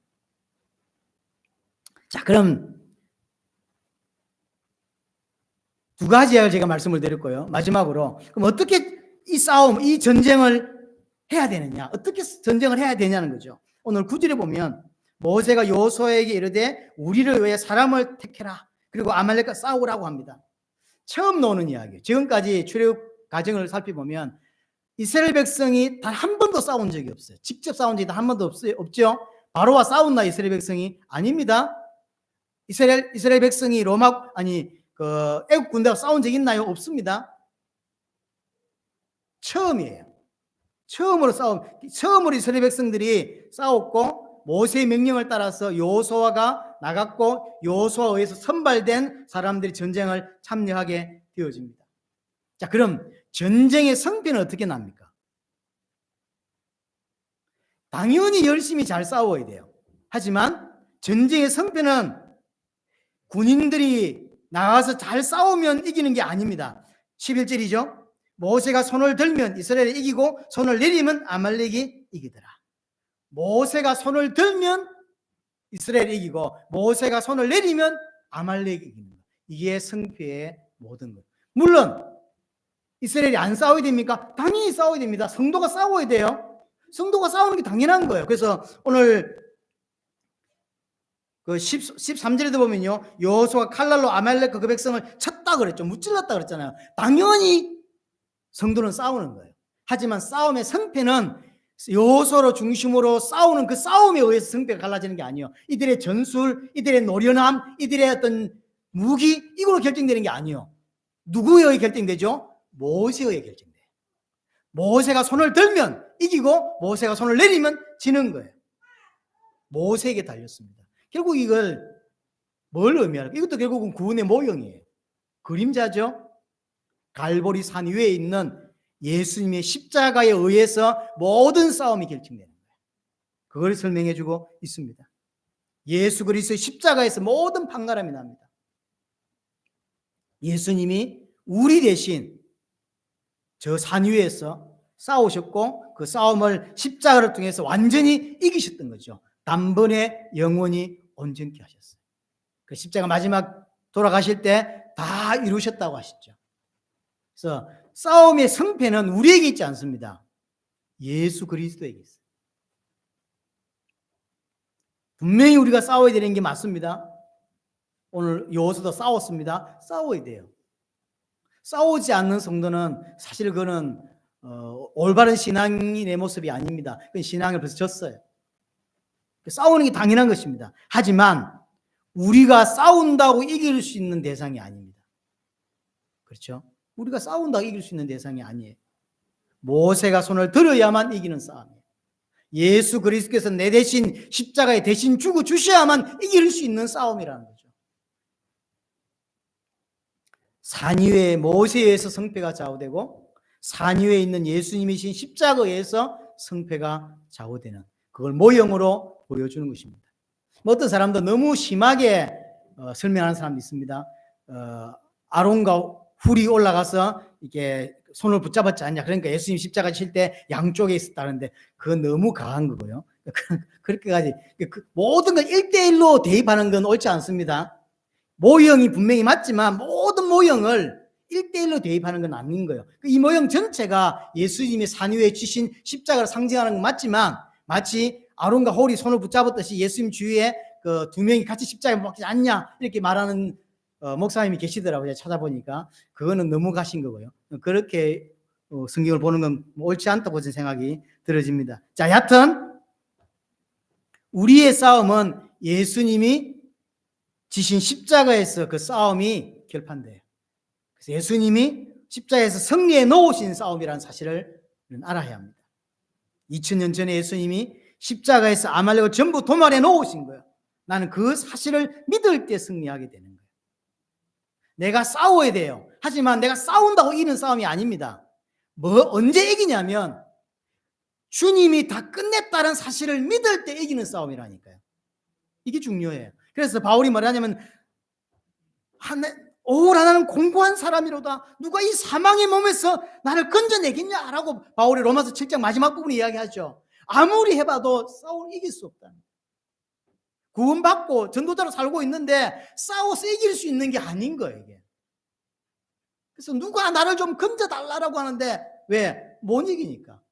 자, 그럼 두 가지를 제가 말씀을 드릴 거예요. 마지막으로 그럼 어떻게 이 싸움, 이 전쟁을 해야 되느냐? 어떻게 전쟁을 해야 되냐는 거죠. 오늘 9절에 보면 모세가 여호수아에게 이르되 우리를 위해 사람을 택해라. 그리고 아말렉과 싸우라고 합니다. 처음 나오는 이야기예요. 지금까지 출애굽 과정을 살펴보면 이스라엘 백성이 단 한 번도 싸운 적이 없어요. 직접 싸운 적이 단 한 번도 없죠. 바로와 싸웠나 이스라엘 백성이? 아닙니다. 이스라엘 백성이 애국 군대와 싸운 적 있나요? 없습니다. 처음이에요. 처음으로 이스라엘 백성들이 싸웠고 모세의 명령을 따라서 여호수아가 나갔고 여호수아에 의해서 선발된 사람들이 전쟁을 참여하게 되어집니다. 자, 그럼 전쟁의 성패는 어떻게 납니까? 당연히 열심히 잘 싸워야 돼요. 하지만 전쟁의 성패는 군인들이 나가서 잘 싸우면 이기는 게 아닙니다. 11절이죠. 모세가 손을 들면 이스라엘이 이기고 손을 내리면 아말렉이 이기더라. 모세가 손을 들면 이스라엘이 이기고 모세가 손을 내리면 아말렉이 이기는 거예요. 이게 성패의 모든 것. 물론 이스라엘이 안 싸워야 됩니까? 당연히 싸워야 됩니다. 성도가 싸워야 돼요. 성도가 싸우는 게 당연한 거예요. 그래서 오늘 그 13절에도 보면요. 여호수아가 칼날로 아말렉과 그 백성을 쳤다 그랬죠. 무찔렀다 그랬잖아요. 당연히 성도는 싸우는 거예요. 하지만 싸움의 성패는 여호수아로 중심으로 싸우는 그 싸움에 의해서 성패가 갈라지는 게 아니에요. 이들의 전술, 이들의 노련함, 이들의 어떤 무기 이걸로 결정되는 게 아니에요. 누구에 의해 결정되죠? 모세에 의해 결정돼요. 모세가 손을 들면 이기고 모세가 손을 내리면 지는 거예요. 모세에게 달렸습니다. 결국 이걸 뭘 의미할까? 이것도 결국은 구원의 모형이에요. 그림자죠. 갈보리 산 위에 있는 예수님의 십자가에 의해서 모든 싸움이 결정되는 거예요. 그걸 설명해 주고 있습니다. 예수 그리스도의 십자가에서 모든 판가름이 납니다. 예수님이 우리 대신 저 산 위에서 싸우셨고 그 싸움을 십자가를 통해서 완전히 이기셨던 거죠. 단번에 영원히 온전케 하셨어요. 그 십자가 마지막 돌아가실 때 다 이루셨다고 하시죠. 그래서 싸움의 성패는 우리에게 있지 않습니다. 예수 그리스도에게 있어요. 분명히 우리가 싸워야 되는 게 맞습니다. 오늘 여호수아도 싸웠습니다. 싸워야 돼요. 싸우지 않는 성도는 사실 그거는 올바른 신앙이 내 모습이 아닙니다. 그 신앙을 벌써 졌어요. 싸우는 게 당연한 것입니다. 하지만 우리가 싸운다고 이길 수 있는 대상이 아닙니다. 그렇죠? 우리가 싸운다고 이길 수 있는 대상이 아니에요. 모세가 손을 들어야만 이기는 싸움이에요. 예수 그리스도께서 내 대신 십자가에 대신 주고 주셔야만 이길 수 있는 싸움이라는 거죠. 산 위에 모세에 의해서 성패가 좌우되고 산 위에 있는 예수님이신 십자가에서 성패가 좌우되는 그걸 모형으로 보여주는 것입니다. 어떤 사람도 너무 심하게 설명하는 사람도 있습니다. 아론과 훌이 올라가서 이게 손을 붙잡았지 않냐. 그러니까 예수님 십자가 칠 때 양쪽에 있었다는데 그건 너무 강한 거고요. 그렇게까지 모든 걸 1대1로 대입하는 건 옳지 않습니다. 모형이 분명히 맞지만 모든 모형을 1대1로 대입하는 건 아닌 거예요. 이 모형 전체가 예수님이 산 위에 치신 십자가를 상징하는 건 맞지만 마치 아론과 홀이 손을 붙잡았듯이 예수님 주위에 그 두 명이 같이 십자가에 못 박지 않냐 이렇게 말하는 목사님이 계시더라고요. 찾아보니까 그거는 너무 가신 거고요. 그렇게 성경을 보는 건 옳지 않다고 저는 생각이 들어집니다. 자, 여하튼 우리의 싸움은 예수님이 지신 십자가에서 그 싸움이 결판돼요. 그래서 예수님이 십자가에서 승리해 놓으신 싸움이라는 사실을 알아야 합니다. 2000년 전에 예수님이 십자가에서 아말렉을 전부 도말해 놓으신 거예요. 나는 그 사실을 믿을 때 승리하게 되는 거예요. 내가 싸워야 돼요. 하지만 내가 싸운다고 이기는 싸움이 아닙니다. 언제 이기냐면 주님이 다 끝냈다는 사실을 믿을 때 이기는 싸움이라니까요. 이게 중요해요. 그래서 바울이 뭐라냐면 오라 나는 공고한 사람이로다. 누가 이 사망의 몸에서 나를 건져내겠냐라고 바울이 로마서 7장 마지막 부분에 이야기하죠. 아무리 해봐도 이길 수 없다. 구원받고 전도자로 살고 있는데 싸워서 이길 수 있는 게 아닌 거예요. 이게. 그래서 누가 나를 좀 건져달라고 하는데 왜? 못 이기니까.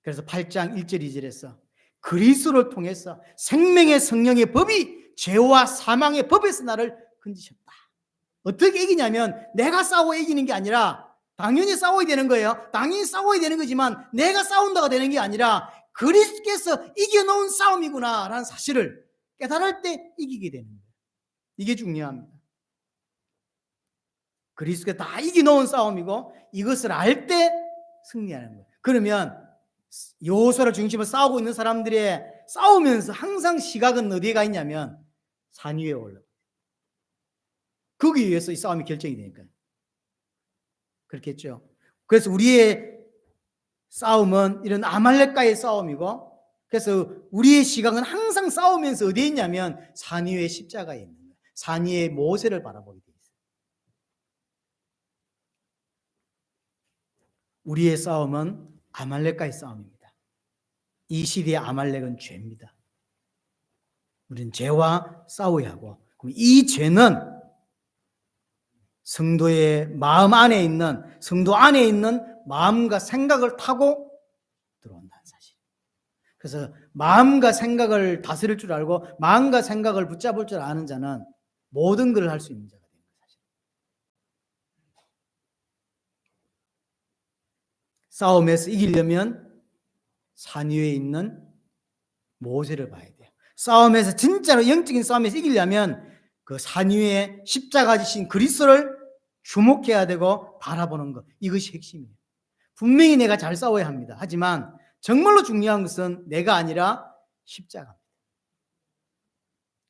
그래서 8장 1절 2절에서 그리스도를 통해서 생명의 성령의 법이 죄와 사망의 법에서 나를 건지셨다. 어떻게 이기냐면 내가 싸워 이기는 게 아니라 당연히 싸워야 되는 거예요. 당연히 싸워야 되는 거지만 내가 싸운다가 되는 게 아니라 그리스도께서 이겨놓은 싸움이구나 라는 사실을 깨달을 때 이기게 되는 거예요. 이게 중요합니다. 그리스도가 다 이겨놓은 싸움이고 이것을 알 때 승리하는 거예요. 그러면 여호수아를 중심으로 싸우고 있는 사람들의 싸우면서 항상 시각은 어디에 가 있냐면 산 위에 올라가요. 거기 위해서 이 싸움이 결정이 되니까요. 그렇겠죠. 그래서 우리의 싸움은 이런 아말렉과의 싸움이고 그래서 우리의 시각은 항상 싸우면서 어디에 있냐면 산 위에 십자가에 있는 거예요. 산 위에 모세를 바라보게 돼 있어요. 우리의 싸움은 아말렉과의 싸움입니다. 이 시대의 아말렉은 죄입니다. 우리는 죄와 싸워야 하고 이 죄는 성도의 마음 안에 있는 성도 안에 있는 마음과 생각을 타고 들어온다는 사실. 그래서 마음과 생각을 다스릴 줄 알고 마음과 생각을 붙잡을 줄 아는 자는 모든 것을 할 수 있는 자가 됩니다. 사실. 싸움에서 이기려면 산 위에 있는 모세를 봐야 돼요. 싸움에서 진짜로 영적인 싸움에서 이기려면 그 산 위에 십자가 지신 그리스도를 주목해야 되고 바라보는 것. 이것이 핵심이에요. 분명히 내가 잘 싸워야 합니다. 하지만 정말로 중요한 것은 내가 아니라 십자가입니다.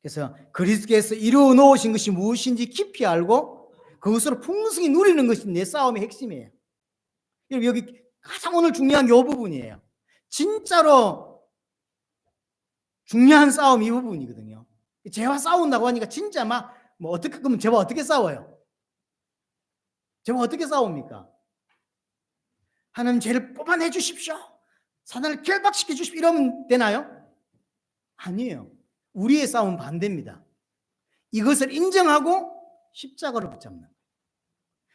그래서 그리스도께서 이루어 놓으신 것이 무엇인지 깊이 알고 그것으로 풍성히 누리는 것이 내 싸움의 핵심이에요. 여기 가장 오늘 중요한 게 이 부분이에요. 진짜로 중요한 싸움이 이 부분이거든요. 죄와 싸운다고 하니까 진짜 그러면 죄와 어떻게 싸워요? 죄와 어떻게 싸웁니까? 하나님 죄를 뽑아내 주십시오. 사단을 결박시켜 주십시오. 이러면 되나요? 아니에요. 우리의 싸움은 반대입니다. 이것을 인정하고 십자가를 붙잡는 거예요.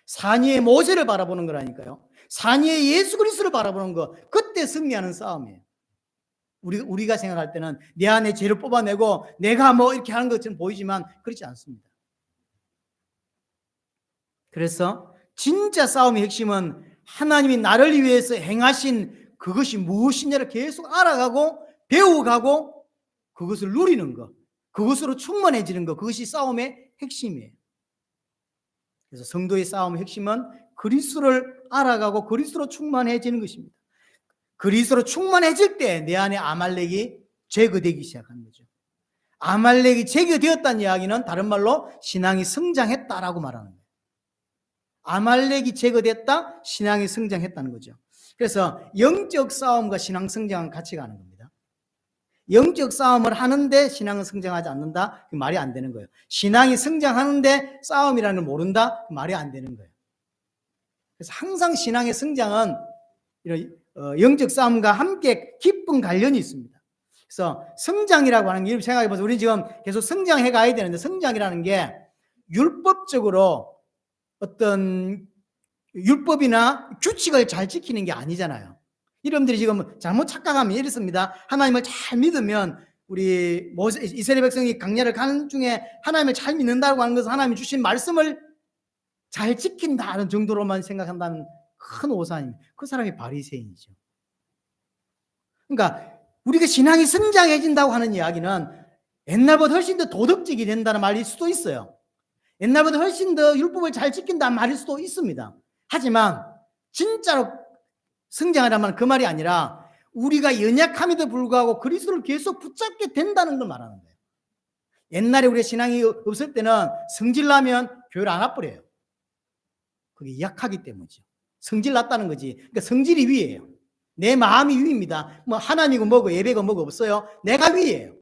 산 위에 모세를 바라보는 거라니까요. 산 위에 예수 그리스도를 바라보는 거. 그때 승리하는 싸움이에요. 우리가 생각할 때는 내 안에 죄를 뽑아내고 내가 이렇게 하는 것처럼 보이지만 그렇지 않습니다. 그래서 진짜 싸움의 핵심은 하나님이 나를 위해서 행하신 그것이 무엇이냐를 계속 알아가고 배워가고 그것을 누리는 것, 그것으로 충만해지는 것, 그것이 싸움의 핵심이에요. 그래서 성도의 싸움의 핵심은 그리스도를 알아가고 그리스도로 충만해지는 것입니다. 그리스도로 충만해질 때 내 안에 아말렉이 제거되기 시작하는 거죠. 아말렉이 제거되었다는 이야기는 다른 말로 신앙이 성장했다라고 말하는 거예요. 아말렉이 제거됐다, 신앙이 성장했다는 거죠. 그래서 영적 싸움과 신앙 성장은 같이 가는 겁니다. 영적 싸움을 하는데 신앙은 성장하지 않는다? 그 말이 안 되는 거예요. 신앙이 성장하는데 싸움이라는 걸 모른다? 그 말이 안 되는 거예요. 그래서 항상 신앙의 성장은 이런 영적 싸움과 함께 깊은 관련이 있습니다. 그래서 성장이라고 하는 게 생각해 보세요. 우리 지금 계속 성장해 가야 되는데 성장이라는 게 율법적으로 어떤 율법이나 규칙을 잘 지키는 게 아니잖아요. 여러분들이 지금 잘못 착각하면 이렇습니다. 하나님을 잘 믿으면 우리 이스라엘 백성이 광야를 가는 중에 하나님을 잘 믿는다고 하는 것은 하나님이 주신 말씀을 잘 지킨다는 정도로만 생각한다는 큰 오산입니다. 그 사람이 바리새인이죠. 그러니까 우리가 신앙이 성장해진다고 하는 이야기는 옛날보다 훨씬 더 도덕적이 된다는 말일 수도 있어요. 옛날보다 훨씬 더 율법을 잘 지킨다는 말일 수도 있습니다. 하지만 진짜로 성장하라면 그 말이 아니라 우리가 연약함에도 불구하고 그리스도를 계속 붙잡게 된다는 걸 말하는 거예요. 옛날에 우리의 신앙이 없을 때는 성질나면 교회를 안 와버려요. 그게 약하기 때문이죠. 성질 났다는 거지. 그러니까 성질이 위예요. 내 마음이 위입니다. 뭐 하나님이고 뭐고 예배고 뭐고 없어요. 내가 위예요.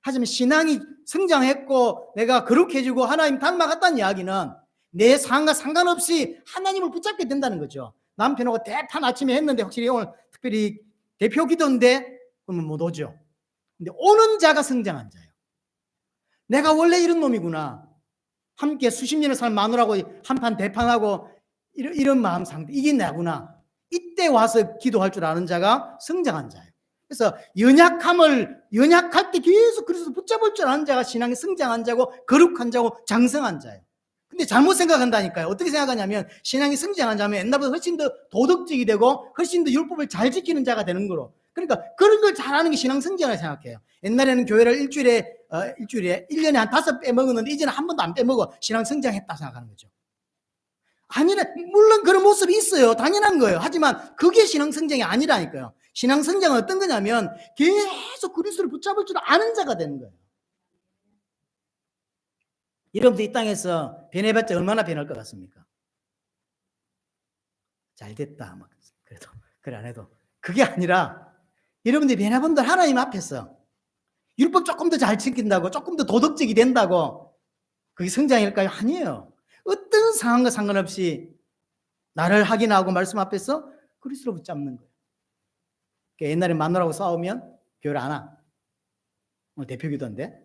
하지만 신앙이 성장했고 내가 거룩해지고 하나님 닮아갔다는 이야기는 내 상황과 상관없이 하나님을 붙잡게 된다는 거죠. 남편하고 대판 아침에 했는데 확실히 오늘 특별히 대표 기도인데 그러면 못 오죠. 근데 오는 자가 성장한 자예요. 내가 원래 이런 놈이구나. 함께 수십 년을 산 마누라고 한판 대판하고 이런 마음 상태. 이게 나구나. 이때 와서 기도할 줄 아는 자가 성장한 자예요. 그래서 연약할 때 계속 그리스도 붙잡을 줄 아는 자가 신앙이 성장한 자고 거룩한 자고 장성한 자예요. 근데 잘못 생각한다니까요. 어떻게 생각하냐면 신앙이 성장한 자면 옛날보다 훨씬 더 도덕적이 되고 훨씬 더 율법을 잘 지키는 자가 되는 거로. 그러니까 그런 걸 잘하는 게 신앙 성장을 생각해요. 옛날에는 교회를 일주일에 1년에 한 5 빼먹었는데 이제는 한 번도 안 빼먹어. 신앙 성장했다 생각하는 거죠. 아니라 물론 그런 모습이 있어요. 당연한 거예요. 하지만 그게 신앙 성장이 아니라니까요. 신앙 성장은 어떤 거냐면 계속 그리스도를 붙잡을 줄 아는 자가 되는 거예요. 여러분들 이 땅에서 변해봤자 얼마나 변할 것 같습니까? 잘 됐다. 막 그래도 그래 안 해도 그게 아니라 여러분들이 변해본들 하나님 앞에서 율법 조금 더 잘 지킨다고 조금 더 도덕적이 된다고 그게 성장일까요? 아니에요. 어떤 상황과 상관없이 나를 확인하고 말씀 앞에서 그리스도로 붙잡는 거예요. 그러니까 옛날에 마누라하고 싸우면 교회를 안 와. 대표기도인데.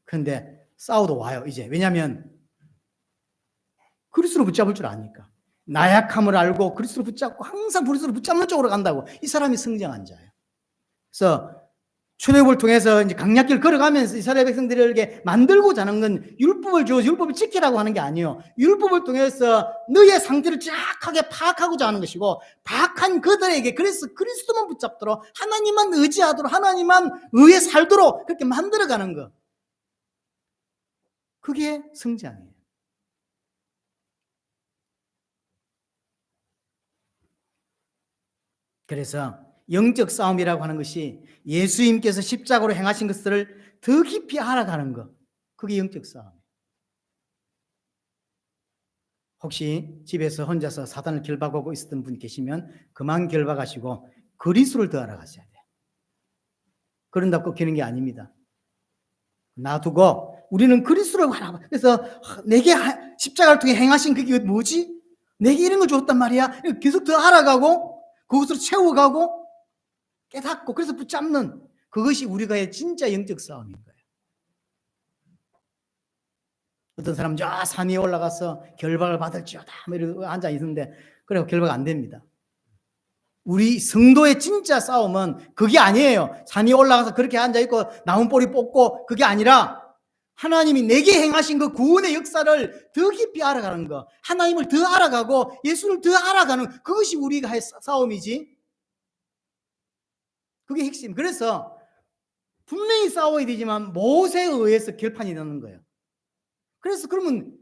그런데 싸워도 와요 이제. 왜냐하면 그리스도로 붙잡을 줄 아니까. 나약함을 알고 그리스도로 붙잡고 항상 그리스도로 붙잡는 쪽으로 간다고. 이 사람이 성장한 자예요. 그래서 출애굽을 통해서 이제 강약길 걸어가면서 이스라엘 백성들에게 만들고자 하는 건 율법을 주어서 율법을 지키라고 하는 게 아니에요. 율법을 통해서 너의 상태를 정확하게 파악하고자 하는 것이고 파악한 그들에게 그래서 그리스도만 붙잡도록 하나님만 의지하도록 하나님만 의에 살도록 그렇게 만들어가는 것. 그게 성장이에요. 그래서 영적 싸움이라고 하는 것이 예수님께서 십자가로 행하신 것을 더 깊이 알아가는 것. 그게 영적 싸움이에요. 혹시 집에서 혼자서 사단을 결박하고 있었던 분 계시면 그만 결박하시고 그리스도를 더 알아가셔야 돼요. 그런다고 꺾이는 게 아닙니다. 놔두고 우리는 그리스도를 알아봐. 그래서 내게 십자가를 통해 행하신 그게 뭐지? 내게 이런 걸 줬단 말이야. 계속 더 알아가고 그것으로 채워가고 깨닫고 그래서 붙잡는 그것이 우리가의 진짜 영적 싸움인 거예요. 어떤 사람 저 산 위에 올라가서 결박을 받을지어다 이러고 앉아 있는데 그래 결박 안 됩니다. 우리 성도의 진짜 싸움은 그게 아니에요. 산 위에 올라가서 그렇게 앉아 있고 나무 뿌리 뽑고 그게 아니라 하나님이 내게 행하신 그 구원의 역사를 더 깊이 알아가는 거, 하나님을 더 알아가고 예수를 더 알아가는 그것이 우리가 할 싸움이지. 그게 핵심. 그래서 분명히 싸워야 되지만 모세에 의해서 결판이 나는 거예요. 그래서 그러면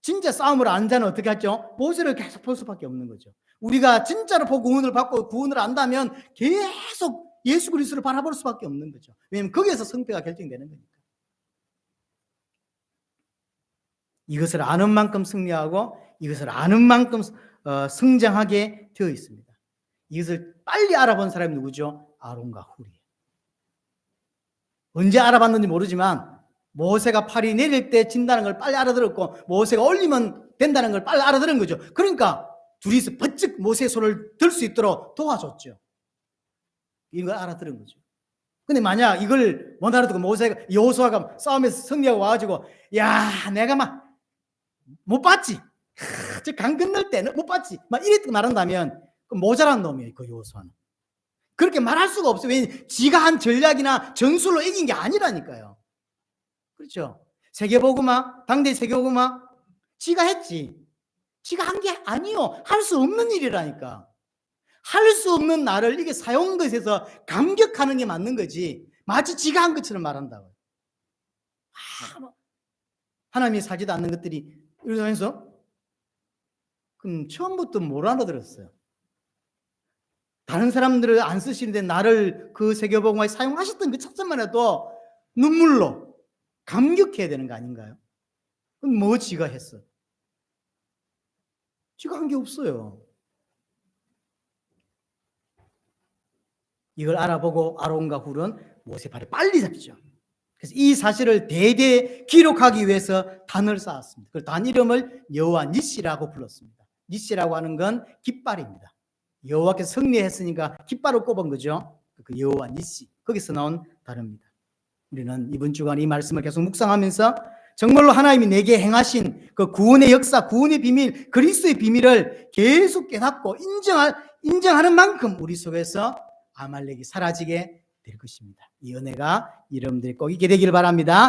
진짜 싸움을 안 자는 어떻게 하죠? 모세를 계속 볼 수밖에 없는 거죠. 우리가 진짜로 보고 구원을 받고 구원을 안다면 계속 예수 그리스도를 바라볼 수밖에 없는 거죠. 왜냐하면 거기에서 성패가 결정되는 거니까. 이것을 아는 만큼 승리하고 이것을 아는 만큼 성장하게 되어 있습니다. 이것을 빨리 알아본 사람이 누구죠? 아론과 훌이에요. 언제 알아봤는지 모르지만 모세가 팔이 내릴 때 진다는 걸 빨리 알아들었고 모세가 올리면 된다는 걸 빨리 알아들은 거죠. 그러니까 둘이서 번쩍 모세의 손을 들 수 있도록 도와줬죠. 이걸 알아들은 거죠. 근데 만약 이걸 못 알아듣고 모세가 여호수아가 싸움에서 승리하고 와가지고 야 내가 막 못 봤지, 저 강 건널 때 못 봤지 막 이랬다 말한다면 그 모자란 놈이에요. 그 여호수아는 그렇게 말할 수가 없어요. 왜냐면 지가 한 전략이나 전술로 이긴 게 아니라니까요. 그렇죠? 세계복음화, 당대 세계복음화 지가 했지. 지가 한 게 아니요. 할 수 없는 일이라니까. 할 수 없는 나를 이게 사용 것에서 감격하는 게 맞는 거지. 마치 지가 한 것처럼 말한다고요. 하나님이 사지도 않는 것들이 이러면서 그럼 처음부터 뭘 알아들었어요? 다른 사람들을 안 쓰시는데 나를 그 세계복음화에 사용하셨던 그 차점만 해도 눈물로 감격해야 되는 거 아닌가요? 그럼 뭐 지가 했어? 지가 한 게 없어요. 이걸 알아보고 아론과 훌은 모세 발을 빨리 잡죠. 그래서 이 사실을 대대 기록하기 위해서 단을 쌓았습니다. 그 단 이름을 여호와 니시라고 불렀습니다. 니시라고 하는 건 깃발입니다. 여호와께서 승리했으니까 깃발을 꼽은 거죠. 그 여호와 니시, 거기서 나온 단어입니다. 우리는 이번 주간 이 말씀을 계속 묵상하면서 정말로 하나님이 내게 행하신 그 구원의 역사, 구원의 비밀, 그리스도의 비밀을 계속 깨닫고 인정하는 만큼 우리 속에서 아말렉이 사라지게 될 것입니다. 이 은혜가 여러분들이 꼭 있게 되기를 바랍니다.